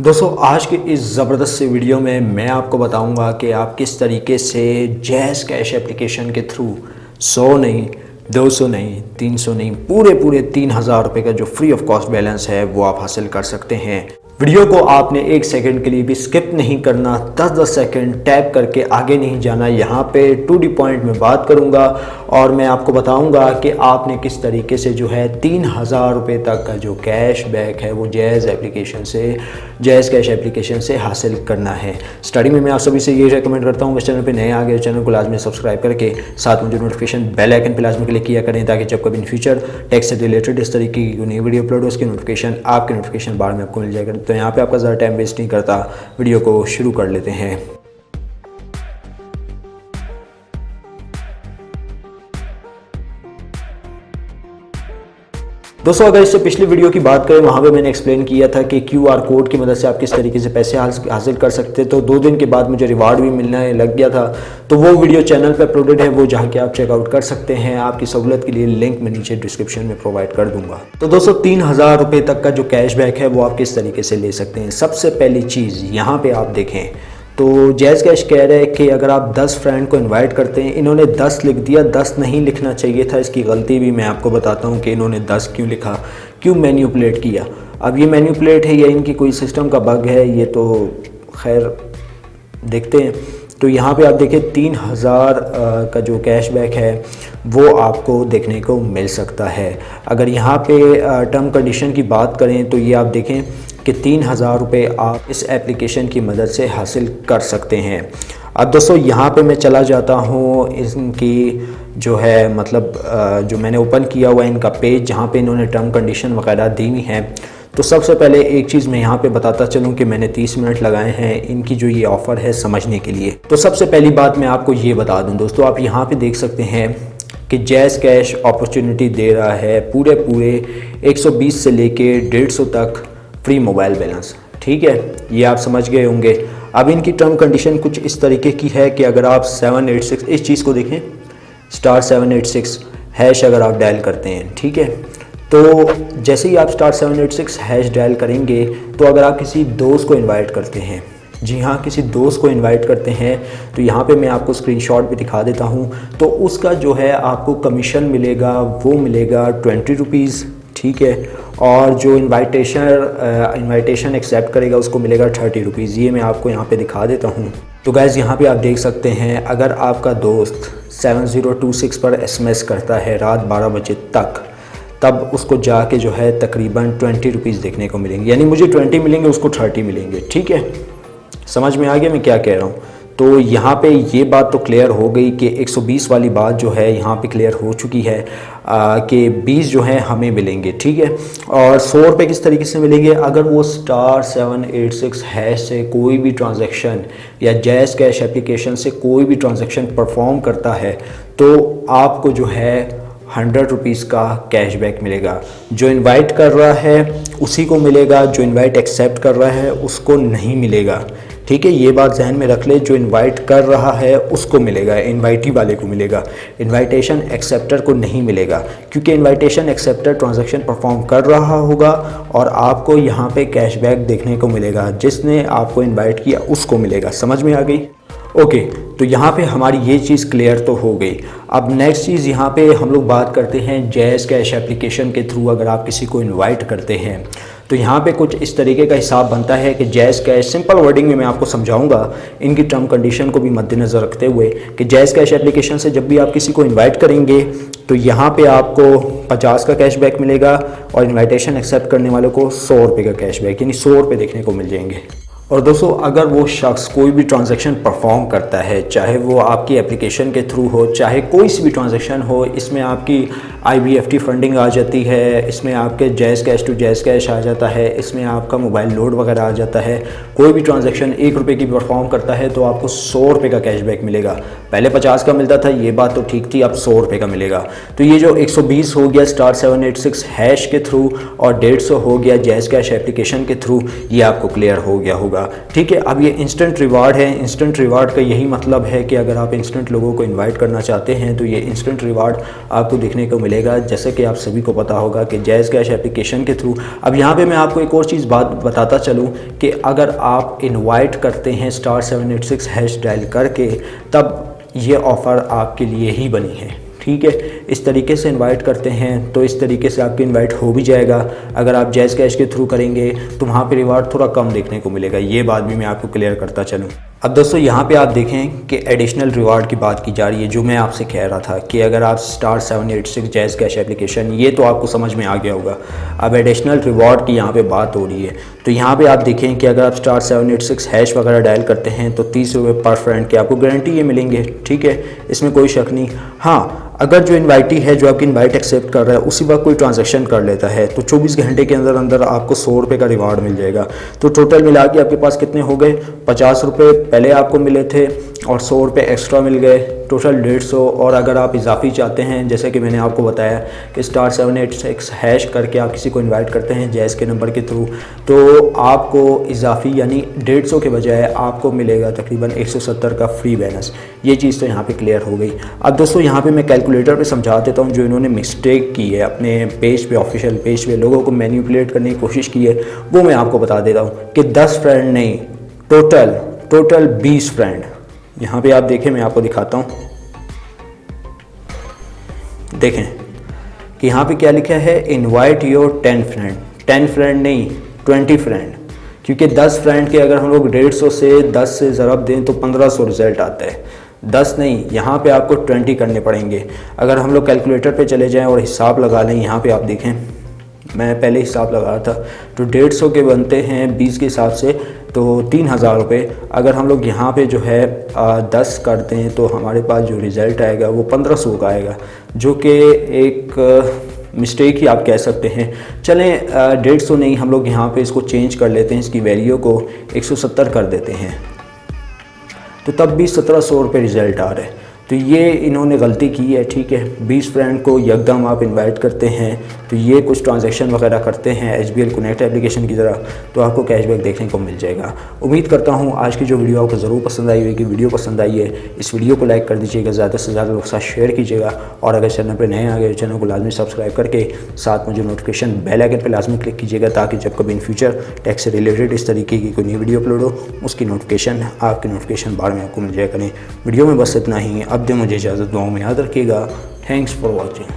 दोस्तों आज की इस ज़बरदस्त सी वीडियो में मैं आपको बताऊंगा कि आप किस तरीके से जैज़ कैश एप्लीकेशन के थ्रू 100 नहीं, 200 नहीं, 300 नहीं, पूरे 3000 रुपये का जो फ्री ऑफ कॉस्ट बैलेंस है वो आप हासिल कर सकते हैं। वीडियो को आपने 1 सेकंड के लिए भी स्किप नहीं करना, 10-10 सेकंड टैप करके आगे नहीं जाना। यहाँ पे टू दी पॉइंट में बात करूँगा और मैं आपको बताऊँगा कि आपने किस तरीके से जो है 3000 रुपये तक का जो कैश बैक है वो जैज़ कैश एप्लीकेशन से हासिल करना है। स्टडी में मैं आप सभी से ये रेकमेंड करता हूँ, इस चैनल पर नए आ गए चैनल को लाजमी सब्सक्राइब करके साथ में जो नोटिफिकेशन बेल आइकन पर लाजमी क्लिक किया करें ताकि जब कभी इन फ्यूचर टेक से रिलेटेड इस तरीके की नई वीडियो अपलोड हो उसकी नोटिफिकेशन आपके नोटिफिकेशन बार में आपको मिल जाएगा। तो यहाँ पे आपका ज़्यादा टाइम वेस्ट नहीं करता, वीडियो को शुरू कर लेते हैं। दोस्तों अगर इससे पिछली वीडियो की बात करें वहाँ पे मैंने एक्सप्लेन किया था कि QR कोड की मदद से आप किस तरीके से पैसे हासिल कर सकते हैं। तो 2 दिन के बाद मुझे रिवार्ड भी मिलने लग गया था, तो वो वीडियो चैनल पे अपलोडेड है, वो जाके आप चेकआउट कर सकते हैं। आपकी सहूलत के लिए लिंक मैं नीचे डिस्क्रिप्शन में प्रोवाइड कर दूंगा। तो दोस्तों 3000 रुपये तक का जो कैशबैक है वो आप किस तरीके से ले सकते हैं। सबसे पहली चीज़ यहाँ पर आप देखें तो जैज़ कैश कह रहे हैं कि अगर आप 10 फ्रेंड को इनवाइट करते हैं, इन्होंने 10 लिख दिया, 10 नहीं लिखना चाहिए था। इसकी गलती भी मैं आपको बताता हूँ कि इन्होंने 10 क्यों लिखा, क्यों मैन्युपुलेट किया। अब ये मैन्युपुलेट है या इनकी कोई सिस्टम का बग है, ये तो खैर देखते हैं। तो यहाँ पे आप देखें 3000 का जो कैशबैक है वो आपको देखने को मिल सकता है। अगर यहाँ पे टर्म कंडीशन की बात करें तो ये आप देखें कि 3000 रुपये आप इस एप्लीकेशन की मदद से हासिल कर सकते हैं। अब दोस्तों यहाँ पे मैं चला जाता हूँ इनकी जो है मतलब जो मैंने ओपन किया हुआ है इनका पेज जहाँ पे इन्होंने टर्म कंडीशन वगैरह दी हुई हैं। तो सबसे पहले एक चीज़ मैं यहाँ पे बताता चलूँ कि मैंने 30 मिनट लगाए हैं इनकी जो ये ऑफ़र है समझने के लिए। तो सबसे पहली बात मैं आपको ये बता दूँ दोस्तों, आप यहाँ पे देख सकते हैं कि जैज़ कैश अपॉर्चुनिटी दे रहा है पूरे 120 से लेके 150 तक फ्री मोबाइल बैलेंस। ठीक है, ये आप समझ गए होंगे। अब इनकी टर्म कंडीशन कुछ इस तरीके की है कि अगर आप 786 इस चीज़ को देखें *786 हैश अगर आप डायल करते हैं, ठीक है, तो जैसे ही आप *786 हैश डायल करेंगे तो अगर आप किसी दोस्त को इनवाइट करते हैं, जी हाँ किसी दोस्त को इनवाइट करते हैं, तो यहाँ पे मैं आपको स्क्रीनशॉट भी दिखा देता हूँ। तो उसका जो है आपको कमीशन मिलेगा वो मिलेगा 20 रुपीज़, ठीक है, और जो इनवाइटेशन एक्सेप्ट करेगा उसको मिलेगा 30 रुपीज़। ये मैं आपको यहाँ पे दिखा देता हूँ। तो गाइज़ यहाँ पे आप देख सकते हैं अगर आपका दोस्त 7026 पर SMS करता है रात 12 बजे तक, तब उसको जाके जो है तकरीबन 20 रुपीज़ देखने को मिलेंगे, यानी मुझे 20 मिलेंगे उसको 30 मिलेंगे। ठीक है, समझ में आ गया मैं क्या कह रहा हूँ। तो यहाँ पे ये बात तो क्लियर हो गई कि 120 वाली बात जो है यहाँ पे क्लियर हो चुकी है कि 20 जो है हमें मिलेंगे, ठीक है। और 100 रुपये किस तरीके से मिलेंगे, अगर वो *786 हैश से कोई भी ट्रांजैक्शन या जैज़ कैश एप्लीकेशन से कोई भी ट्रांजैक्शन परफॉर्म करता है तो आपको जो है 100 रुपीज़ का कैशबैक मिलेगा। जो इनवाइट कर रहा है उसी को मिलेगा, जो इनवाइट एक्सेप्ट कर रहा है उसको नहीं मिलेगा। ठीक है, ये बात जहन में रख ले, जो इनवाइट कर रहा है उसको मिलेगा, इनवाइटी वाले को मिलेगा, इनवाइटेशन एक्सेप्टर को नहीं मिलेगा, क्योंकि इनवाइटेशन एक्सेप्टर ट्रांजैक्शन परफॉर्म कर रहा होगा और आपको यहाँ पे कैशबैक देखने को मिलेगा, जिसने आपको इनवाइट किया उसको मिलेगा। समझ में आ गई? ओके, तो यहाँ पे हमारी ये चीज़ क्लियर तो हो गई। अब नेक्स्ट चीज़ यहाँ पे हम लोग बात करते हैं जैज़ कैश एप्लीकेशन के थ्रू अगर आप किसी को इनवाइट करते हैं तो यहाँ पे कुछ इस तरीके का हिसाब बनता है कि जैज़ कैश, सिंपल वर्डिंग में मैं आपको समझाऊंगा इनकी टर्म कंडीशन को भी मद्देनज़र रखते हुए, कि जैज़ कैश एप्लीकेशन से जब भी आप किसी को इनवाइट करेंगे तो यहाँ पे आपको 50 का कैशबैक मिलेगा और इनवाइटेशन एक्सेप्ट करने वालों को 100 रुपये का कैशबैक, यानी 100 रुपये देखने को मिल जाएंगे। और दोस्तों अगर वो शख्स कोई भी ट्रांजैक्शन परफॉर्म करता है, चाहे वो आपकी एप्लीकेशन के थ्रू हो, चाहे कोई सी भी ट्रांजैक्शन हो, इसमें आपकी IBFT फंडिंग आ जाती है, इसमें आपके Jazz Cash to Jazz Cash आ जाता है, इसमें आपका मोबाइल लोड वगैरह आ जाता है, कोई भी ट्रांजैक्शन 1 रुपये की परफॉर्म करता है तो आपको 100 रुपये का कैशबैक मिलेगा। पहले 50 का मिलता था, ये बात तो ठीक थी, अब 100 रुपये का मिलेगा। तो ये जो 120 हो गया *786 हैश के थ्रू और 150 हो गया जैज़ कैश एप्लीकेशन के थ्रू, ये आपको क्लियर हो गया होगा। होगा, ठीक है। अब ये इंस्टेंट रिवार्ड है। इंस्टेंट रिवार्ड का यही मतलब है कि अगर आप इंस्टेंट लोगों को इनवाइट करना चाहते हैं तो ये इंस्टेंट रिवार्ड आपको देखने को मिलेगा। जैसे कि आप सभी को पता होगा कि जैज़ कैश एप्लीकेशन के थ्रू, अब यहाँ पे मैं आपको एक और चीज़ बात बताता चलूँ कि अगर आप इनवाइट करते हैं *786 हैश डायल करके, तब ये ऑफ़र आपके लिए ही बनी है, ठीक है। इस तरीके से इनवाइट करते हैं तो इस तरीके से आपके इनवाइट हो भी जाएगा। अगर आप जैज़ कैश के थ्रू करेंगे तो वहाँ पे रिवार्ड थोड़ा कम देखने को मिलेगा, ये बात भी मैं आपको क्लियर करता चलूँ। अब दोस्तों यहाँ पे आप देखें कि एडिशनल रिवार्ड की बात की जा रही है, जो मैं आपसे कह रहा था कि अगर आप *786 जैज़ कैश एप्लीकेशन, ये तो आपको समझ में आ गया होगा। अब एडिशनल रिवार्ड की यहाँ पे बात हो रही है, तो यहाँ पे आप देखें कि अगर आप *786 हैश वगैरह डायल करते हैं तो 30 रुपये पर फ्रेंड के आपको गारंटी ये मिलेंगे, ठीक है, इसमें कोई शक नहीं। हाँ, अगर जो इनवाइटी है, जो आपकी इनवाइट एक्सेप्ट कर रहा है, उसी वक्त कोई ट्रांजैक्शन कर लेता है तो 24 घंटे के अंदर अंदर आपको 100 रुपये का रिवार्ड मिल जाएगा। तो टोटल मिला के आपके पास कितने हो गए? 50 रुपये पहले आपको मिले थे और 100 रुपये एक्स्ट्रा मिल गए, टोटल 150। और अगर आप इजाफी चाहते हैं, जैसे कि मैंने आपको बताया कि *786 हैश करके आप किसी को इनवाइट करते हैं जैज़ के नंबर के थ्रू, तो आपको इजाफी यानी 150 के बजाय आपको मिलेगा तकरीबन 170 का फ्री बैलेंस। ये चीज़ तो यहाँ पे क्लियर हो गई। अब दोस्तों यहाँ पे मैं कैलकुलेटर पे समझा देता हूँ जो इन्होंने मिस्टेक की है अपने पेज पे, ऑफिशियल पेज पे लोगों को मैनिपुलेट करने की कोशिश की है, वो मैं आपको बता देता हूँ कि 10 फ्रेंड नहीं, टोटल 20 फ्रेंड। यहाँ पे आप देखें, मैं आपको दिखाता हूँ, देखें कि यहाँ पे क्या लिखा है, इनवाइट योर 10 फ्रेंड। 10 फ्रेंड नहीं, 20 फ्रेंड, क्योंकि 10 फ्रेंड के अगर हम लोग 150 से 10 से ज़रब दें तो 1500 रिजल्ट आता है। 10 नहीं, यहाँ पे आपको 20 करने पड़ेंगे। अगर हम लोग कैलकुलेटर पे चले जाएं और हिसाब लगा लें, यहाँ पे आप देखें, मैं पहले हिसाब लगा रहा था तो 150 के बनते हैं 20 के हिसाब से तो 3000 रुपये। अगर हम लोग यहाँ पे जो है 10 करते हैं तो हमारे पास जो रिज़ल्ट आएगा वो 1500 का आएगा, जो कि एक मिस्टेक ही आप कह सकते हैं। चलें 150 नहीं, हम लोग यहाँ पे इसको चेंज कर लेते हैं, इसकी वैल्यू को 170 कर देते हैं, तो तब भी 1700 रुपये रिज़ल्ट आ रहा है। तो ये इन्होंने गलती की है, ठीक है। 20 फ्रेंड को यकदम आप इनवाइट करते हैं तो ये कुछ ट्रांजैक्शन वगैरह करते हैं SBL कनेक्ट एप्लीकेशन की तरह, तो आपको कैशबैक देखने को मिल जाएगा। उम्मीद करता हूँ आज की जो वीडियो आपको ज़रूर पसंद आई होगी। वीडियो पसंद आई है, इस वीडियो को लाइक कर दीजिएगा, ज़्यादा से ज़्यादा लोग साथ शेयर कीजिएगा, और अगर चैनल पर नए आ गए चैनल को लाजमी सब्सक्राइब करके साथ में जो नोटिफिकेशन बेल आइकन पर लाजमी क्लिक कीजिएगा, ताकि जब कभी इन फ्यूचर टैक्स से रिलेटेड इस तरीके की कोई नई वीडियो अपलोड हो उसकी नोटिफिकेशन आपके नोटिफिकेशन बार में आपको मिल जाया करें। वीडियो में बस इतना ही, अब दे मुझे इजाज़त, दुआओं में याद रखिएगा। Thanks for watching.